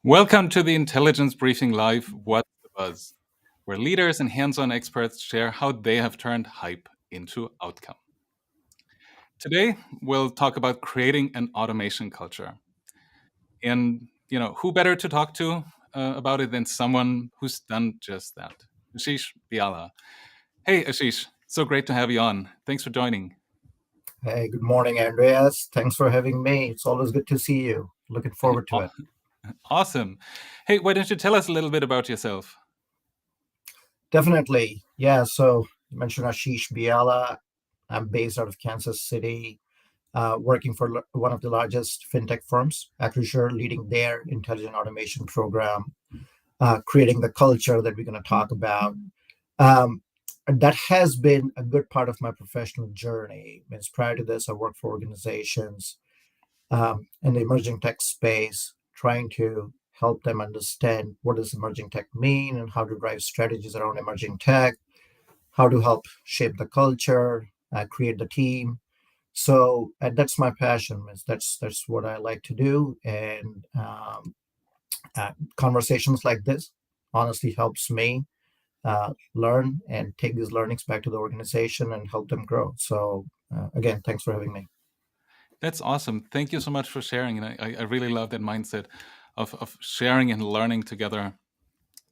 Welcome to the Intelligence Briefing Live What's the Buzz, where leaders and hands-on experts share how they have turned hype into outcome. Today, we'll talk about creating an automation culture. And, who better to talk to about it than someone who's done just that? Asheesh Biyala. Hey, Asheesh, so great to have you on. Thanks for joining. Hey, good morning, Andreas. Thanks for having me. It's always good to see you. Looking forward to it. Awesome. Hey, why don't you tell us a little bit about yourself? Definitely. Yeah, so you mentioned Asheesh Biyala. I'm based out of Kansas City, working for one of the largest fintech firms, Acrisure, leading their intelligent automation program, creating the culture that we're going to talk about. And that has been a good part of my professional journey. Means prior to this, I worked for organizations in the emerging tech space, trying to help them understand what does emerging tech mean and how to drive strategies around emerging tech, how to help shape the culture, create the team. So that's my passion. That's what I like to do, and conversations like this honestly helps me learn and take these learnings back to the organization and help them grow. So again, thanks for having me. That's awesome. Thank you so much for sharing. And I really love that mindset of sharing and learning together.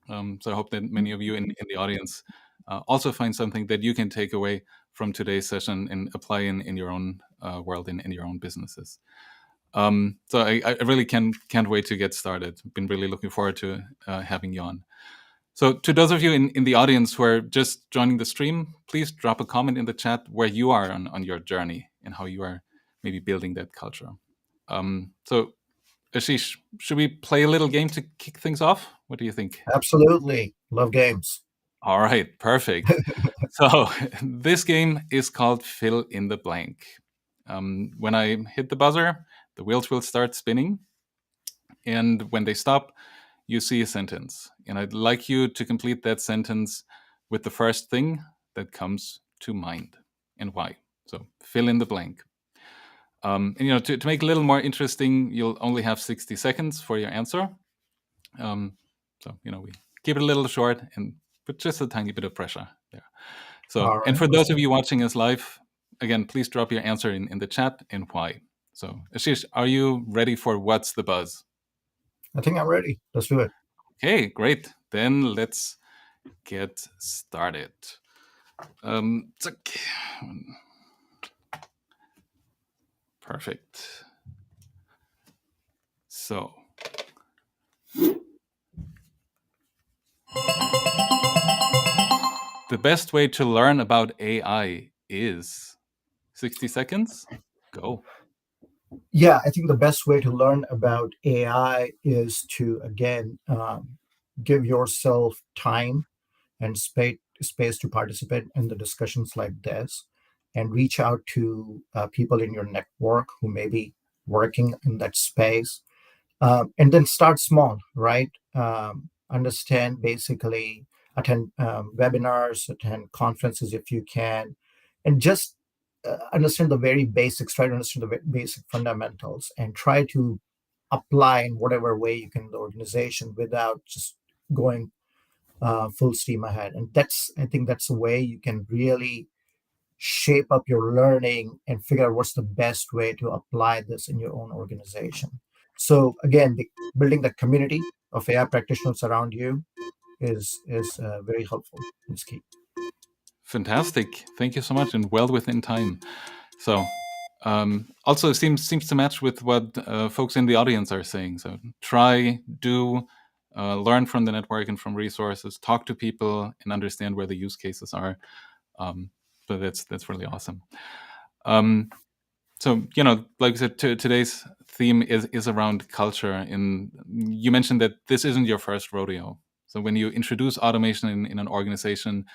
So I hope that many of you in the audience also find something that you can take away from today's session and apply in your own world and in your own businesses. So I really can't wait to get started. Been really looking forward to having you on. So to those of you in the audience who are just joining the stream, please drop a comment in the chat where you are on your journey and how you are maybe building that culture. So Asheesh, should we play a little game to kick things off? What do you think? Absolutely. Love games. All right, perfect. So this game is called Fill in the Blank. When I hit the buzzer, the wheels will start spinning. And when they stop, you see a sentence. And I'd like you to complete that sentence with the first thing that comes to mind and why. So fill in the blank. And to make it a little more interesting, you'll only have 60 seconds for your answer. So we keep it a little short and put just a tiny bit of pressure there. So, All right. and for those of you watching us live, again, please drop your answer in the chat and why. So, Asheesh, are you ready for What's the Buzz? I think I'm ready. Let's do it. Okay, great. Then let's get started. Okay. Perfect. So, the best way to learn about AI is 60 seconds. Go. Yeah, I think the best way to learn about AI is to, again, give yourself time and space to participate in the discussions like this and reach out to people in your network who may be working in that space. And then start small, right? Understand basically, attend webinars, attend conferences if you can, and just understand the very basics, try to understand the basic fundamentals, and try to apply in whatever way you can in the organization without just going full steam ahead. And I think that's the way you can really shape up your learning and figure out what's the best way to apply this in your own organization. So again, building the community of AI practitioners around you is very helpful. It's key. Fantastic. Thank you so much, and well within time. So, also seems to match with what folks in the audience are saying. So, try, do, learn from the network and from resources, talk to people, and understand where the use cases are. So that's really awesome. So like I said, today's theme is around culture, and you mentioned that this isn't your first rodeo. So when you introduce automation in an organization,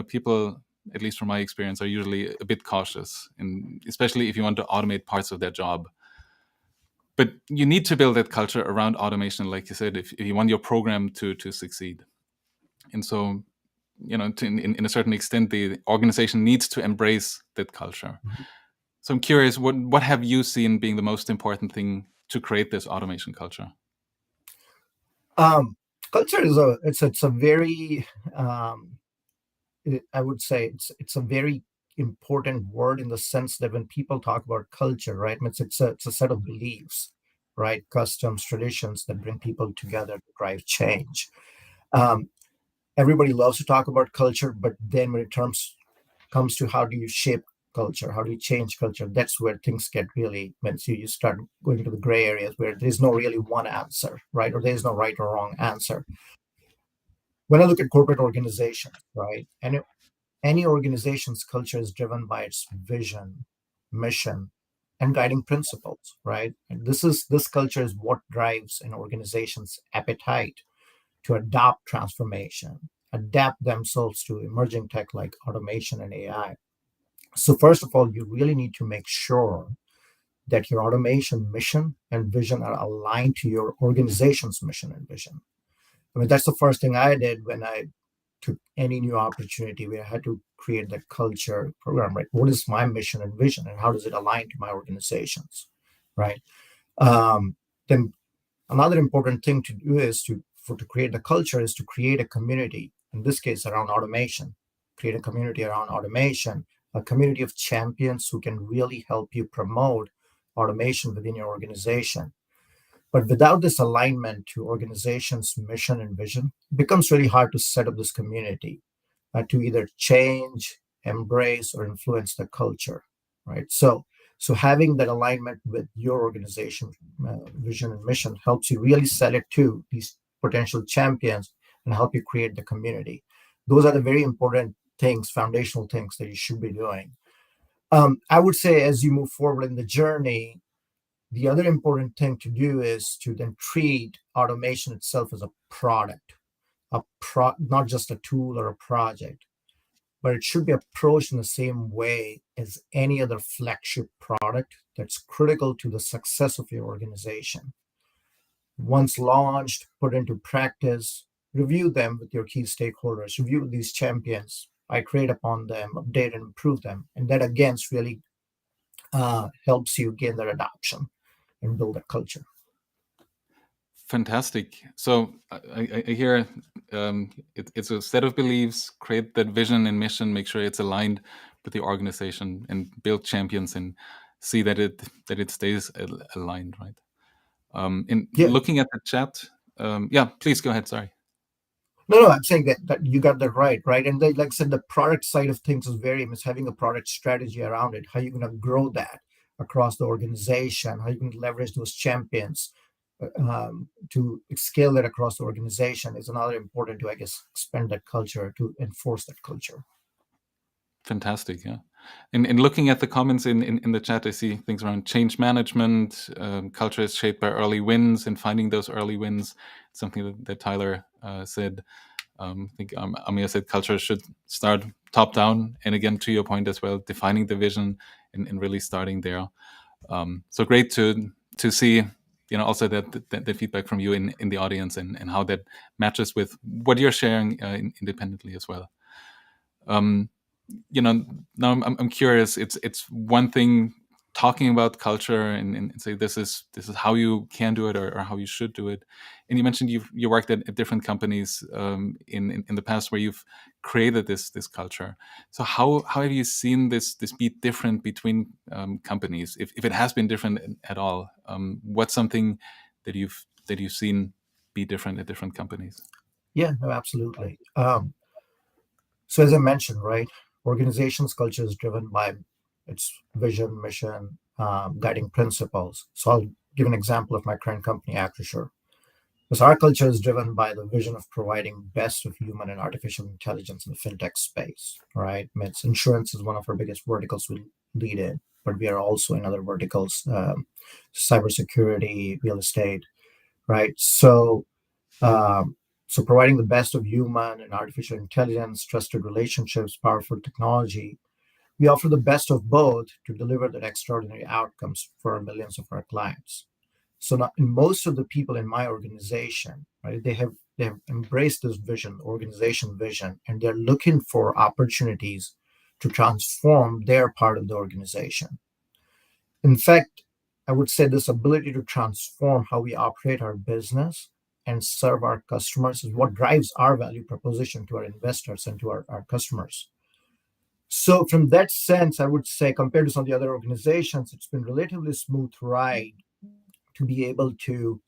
people, at least from my experience, are usually a bit cautious, and especially if you want to automate parts of their job. But you need to build that culture around automation, like you said, if you want your program to succeed. And so, in a certain extent, the organization needs to embrace that culture. Mm-hmm. So I'm curious, what have you seen being the most important thing to create this automation culture? Culture is a very I would say it's a very important word in the sense that when people talk about culture, right, it's a set of beliefs, right, customs, traditions that bring people together to drive change. Um, Everybody loves to talk about culture, but then when it comes to how do you shape culture, how do you change culture, that's where things get really, when you start going into the gray areas where there's no really one answer, right, or there's no right or wrong answer. When I look at corporate organizations, right, and any organization's culture is driven by its vision, mission, and guiding principles, right? And this culture is what drives an organization's appetite to adopt transformation, adapt themselves to emerging tech like automation and AI. So first of all, you really need to make sure that your automation mission and vision are aligned to your organization's mission and vision. I mean, that's the first thing I did when I to any new opportunity where I had to create that culture program, right? What is my mission and vision, and how does it align to my organizations, right? Then another important thing to do is to create the culture is to create a community. In this case, around automation, create a community around automation, a community of champions who can really help you promote automation within your organization. But without this alignment to organization's mission and vision, it becomes really hard to set up this community to either change, embrace, or influence the culture, right? So having that alignment with your organization vision and mission helps you really sell it to these potential champions and help you create the community. Those are the very important things, foundational things that you should be doing. I would say as you move forward in the journey, the other important thing to do is to then treat automation itself as a product, not just a tool or a project, but it should be approached in the same way as any other flagship product that's critical to the success of your organization. Once launched, put into practice, review them with your key stakeholders, review these champions, iterate upon them, update and improve them. And that again really helps you gain their adoption and build a culture. Fantastic. So I hear it's a set of beliefs, create that vision and mission, make sure it's aligned with the organization, and build champions and see that it stays aligned, right? In Yeah. looking at the chat, yeah, please go ahead. Sorry. No, I'm saying that you got that right? And like I said, the product side of things is it's having a product strategy around it. How are you going to grow that across the organization? How are you going to leverage those champions to scale that across the organization is another important to, I guess, expand that culture, to enforce that culture. Fantastic, yeah. And looking at the comments in the chat, I see things around change management. Culture is shaped by early wins, and finding those early wins, something that Tyler said. I think Amir said culture should start top down, and again, to your point as well, defining the vision and really starting there. So great to see, also that the feedback from you in the audience and how that matches with what you're sharing independently as well. Now I'm curious. It's one thing talking about culture and say this is how you can do it or how you should do it. And you mentioned you worked at different companies in the past where you've created this culture. So how have you seen this be different between companies, if it has been different at all? What's something that you've seen be different at different companies? Yeah, no, absolutely. So as I mentioned, right, organization's culture is driven by its vision, mission, guiding principles. So I'll give an example of my current company, Acrisure. Because our culture is driven by the vision of providing best of human and artificial intelligence in the fintech space, right? I mean, insurance is one of our biggest verticals we lead in, but we are also in other verticals, cybersecurity, real estate, right? So providing the best of human and artificial intelligence, trusted relationships, powerful technology, we offer the best of both to deliver that extraordinary outcomes for millions of our clients. So now, most of the people in my organization, right, they have embraced this vision, organization vision, and they're looking for opportunities to transform their part of the organization. In fact, I would say this ability to transform how we operate our business and serve our customers is what drives our value proposition to our investors and to our customers. So from that sense, I would say compared to some of the other organizations, it's been relatively smooth ride to be able to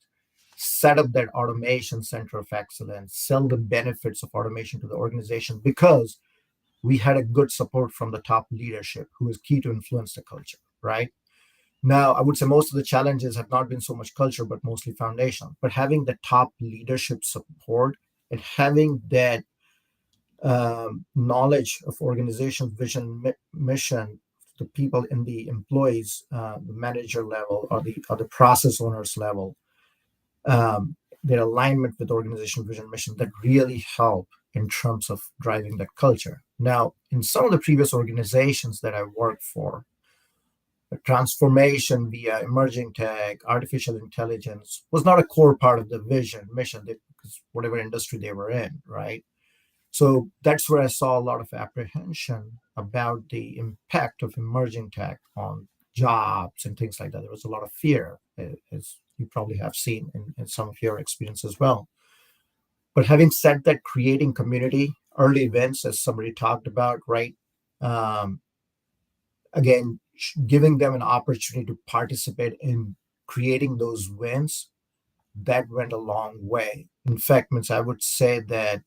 set up that automation center of excellence, sell the benefits of automation to the organization, because we had a good support from the top leadership who is key to influence the culture, right? Now, I would say most of the challenges have not been so much culture, but mostly foundational. But having the top leadership support and having that knowledge of organization's vision, mission, the people in the employees, the manager level or the process owners level, their alignment with organizational vision, mission, that really help in terms of driving that culture. Now, in some of the previous organizations that I worked for, the transformation via emerging tech, artificial intelligence was not a core part of the vision, mission, because whatever industry they were in, right? So that's where I saw a lot of apprehension about the impact of emerging tech on jobs and things like that. There was a lot of fear, as you probably have seen in some of your experience as well. But having said that, creating community, early events, as somebody talked about, right? Again, giving them an opportunity to participate in creating those wins, that went a long way. In fact, I would say that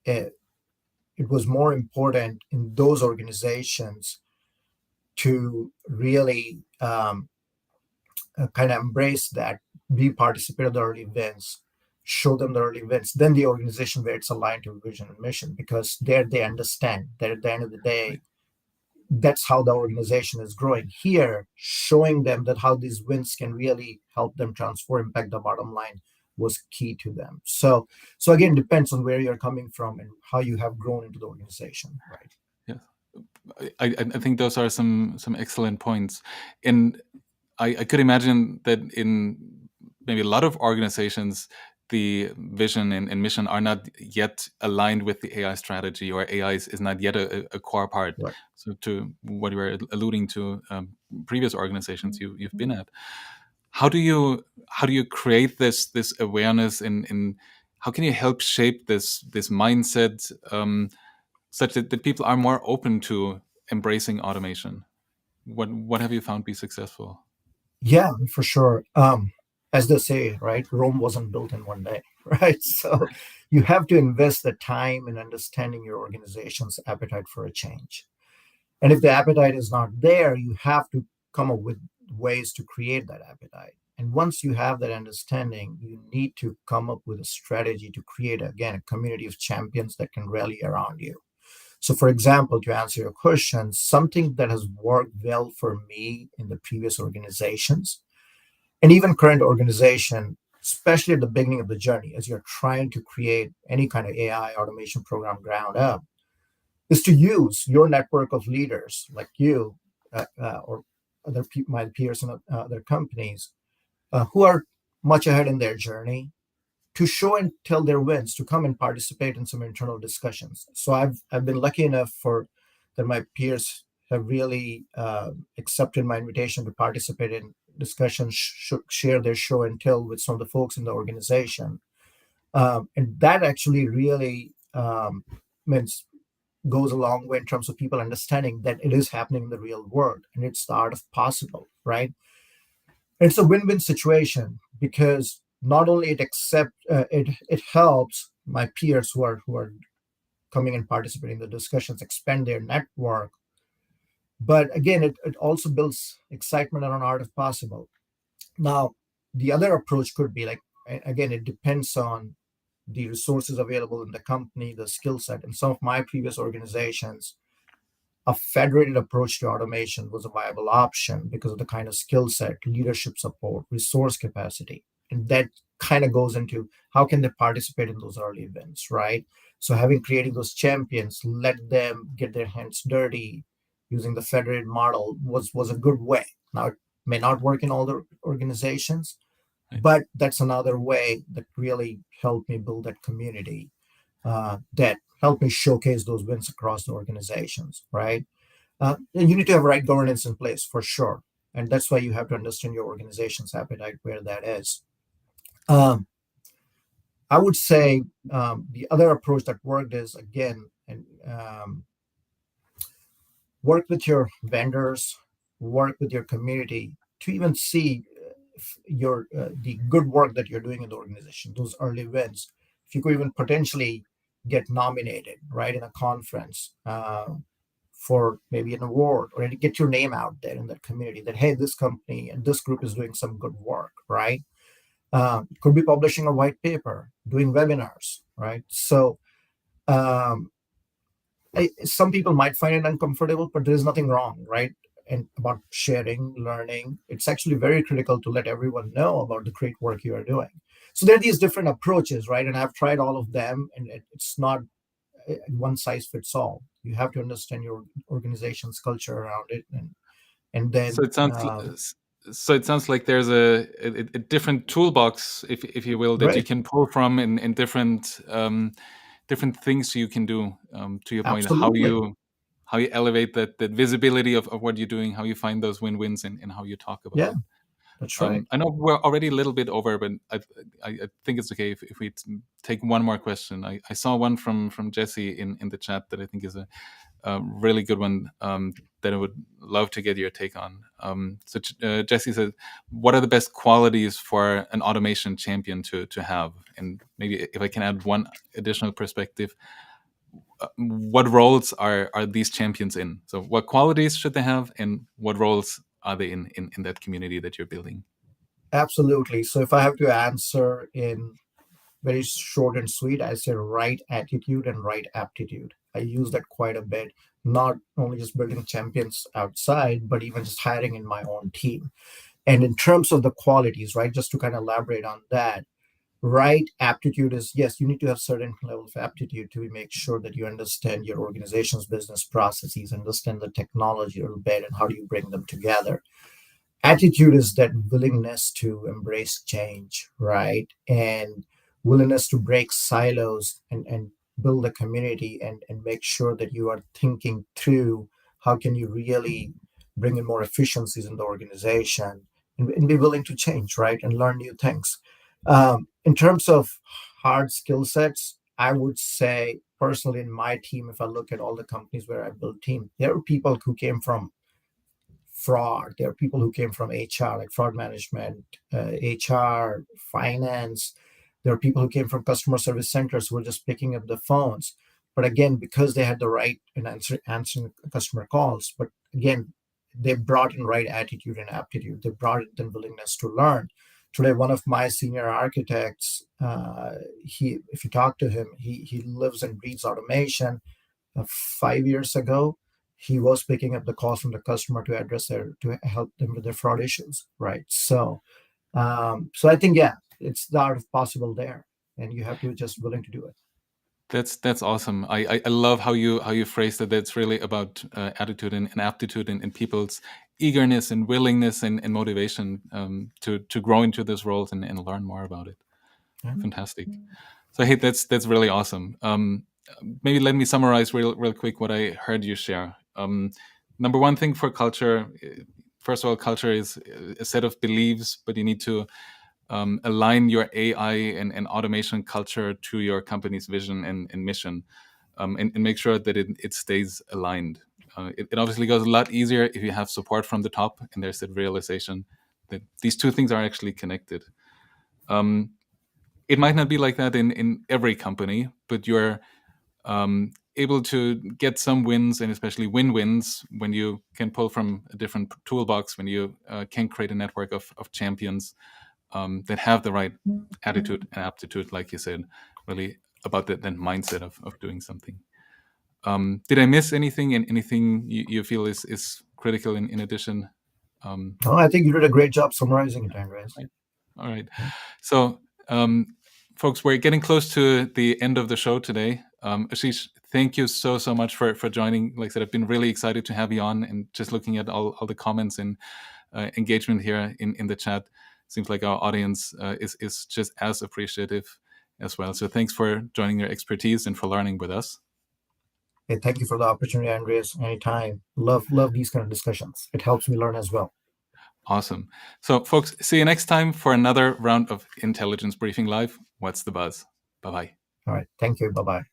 it was more important in those organizations to really kind of embrace that, be participate in the early wins, show them the early wins, then the organization where it's aligned to vision and mission, because there they understand that at the end of the day, that's how the organization is growing. Here, showing them that how these wins can really help them transform, impact the bottom line, was key to them. So again, depends on where you're coming from and how you have grown into the organization, right? Yes, I think those are some excellent points. And I could imagine that in maybe a lot of organizations, the vision and mission are not yet aligned with the AI strategy, or AI is not yet a core part. Right. So to what you were alluding to, previous organizations you've been at, how do you create this awareness, and how can you help shape this mindset, such that people are more open to embracing automation? What have you found be successful? Yeah, for sure. As they say, right, Rome wasn't built in one day, right? So you have to invest the time in understanding your organization's appetite for a change. And if the appetite is not there, you have to come up with ways to create that appetite. And once you have that understanding, you need to come up with a strategy to create, again, a community of champions that can rally around you. So, for example, to answer your question, something that has worked well for me in the previous organizations and even current organization, especially at the beginning of the journey, as you're trying to create any kind of AI automation program ground up, is to use your network of leaders like you or other people, my peers in other companies who are much ahead in their journey, to show and tell their wins, to come and participate in some internal discussions. So I've been lucky enough that my peers have really accepted my invitation to participate in discussions, share their show and tell with some of the folks in the organization. And that actually really means goes a long way in terms of people understanding that it is happening in the real world and it's the art of possible, right? It's a win-win situation because not only it helps my peers who are coming and participating in the discussions expand their network, but again, it also builds excitement around art of possible. Now, the other approach could be like, again, it depends on the resources available in the company, the skill set. In some of my previous organizations, a federated approach to automation was a viable option because of the kind of skill set, leadership support, resource capacity. And that kind of goes into how can they participate in those early events, right? So creating those champions, let them get their hands dirty using the federated model was a good way. Now, it may not work in all the organizations, but that's another way that really helped me build that community that helped me showcase those wins across the organizations, right? And you need to have right governance in place for sure. And that's why you have to understand your organization's appetite, where that is. I would say the other approach that worked is, again, and work with your vendors, work with your community to even see your the good work that you're doing in the organization, those early wins. If you could even potentially get nominated, right, in a conference for maybe an award, or to get your name out there in that community that, hey, this company and this group is doing some good work, right? Could be publishing a white paper, doing webinars, right? So um, some people might find it uncomfortable, but there's nothing wrong, right? And about sharing, learning, it's actually very critical to let everyone know about the great work you are doing. So there are these different approaches, right? And I've tried all of them, and it's not one size fits all. You have to understand your organization's culture around it, and So then it sounds so it sounds like there's a different toolbox, if you will, that you right, can pull from in different different things you can do. To your point, absolutely, how you elevate that visibility of what you're doing, how you find those win-wins, and how you talk about yeah, it. that's right. I know we're already a little bit over, but I think it's okay if we take one more question. I saw one from Jesse in the chat that I think is a really good one, that I would love to get your take on. So Jesse said, what are the best qualities for an automation champion to have? And maybe if I can add one additional perspective, what roles are these champions in? So what qualities should they have, and what roles are they in that community that you're building? Absolutely. So if I have to answer in very short and sweet, I say right attitude and right aptitude. I use that quite a bit, not only just building champions outside, but even just hiring in my own team. And in terms of the qualities, right, just to kind of elaborate on that, right aptitude is, yes, you need to have certain level of aptitude to make sure that you understand your organization's business processes, understand the technology a little bit, and how do you bring them together. Attitude is that willingness to embrace change, right? And willingness to break silos and build a community, and make sure that you are thinking through how can you really bring in more efficiencies in the organization, and be willing to change, right? And learn new things. In terms of hard skill sets, I would say personally in my team, if I look at all the companies where I build team, there are people who came from fraud. There are people who came from HR, like fraud management, HR, finance. There are people who came from customer service centers who were just picking up the phones. But again, because they had the right and answering customer calls, but again, they brought in right attitude and aptitude. They brought in the willingness to learn. Today, one of my senior architects, if you talk to him, he lives and breathes automation. 5 years ago, he was picking up the calls from the customer to help them with their fraud issues, right? So I think, yeah, it's the art of possible there, and you have to be just willing to do it. That's awesome. I love how you phrased it. That's really about attitude and aptitude, and people's eagerness and willingness and motivation, to grow into this role and learn more about it. Yeah. Fantastic. So hey, that's really awesome. Maybe let me summarize real quick what I heard you share. Number one thing for culture, first of all, culture is a set of beliefs, but you need to align your AI and automation culture to your company's vision and mission, and make sure that it stays aligned. It obviously goes a lot easier if you have support from the top, and there's that realization that these two things are actually connected. It might not be like that in every company, but you're able to get some wins, and especially win-wins, when you can pull from a different toolbox, when you can create a network of champions that have the right attitude and aptitude, like you said, really about that mindset of doing something. Did I miss anything, and anything you feel is critical in addition? I think you did a great job summarizing it, Andres. Right. All right. So, folks, we're getting close to the end of the show today. Asheesh, thank you so much for joining. Like I said, I've been really excited to have you on, and just looking at all the comments and engagement here in the chat, seems like our audience is just as appreciative as well. So thanks for joining your expertise and for learning with us. Hey, thank you for the opportunity, Andres. Anytime. Love these kind of discussions. It helps me learn as well. Awesome. So, folks, see you next time for another round of Intelligence Briefing Live. What's the buzz? Bye bye. All right. Thank you. Bye bye.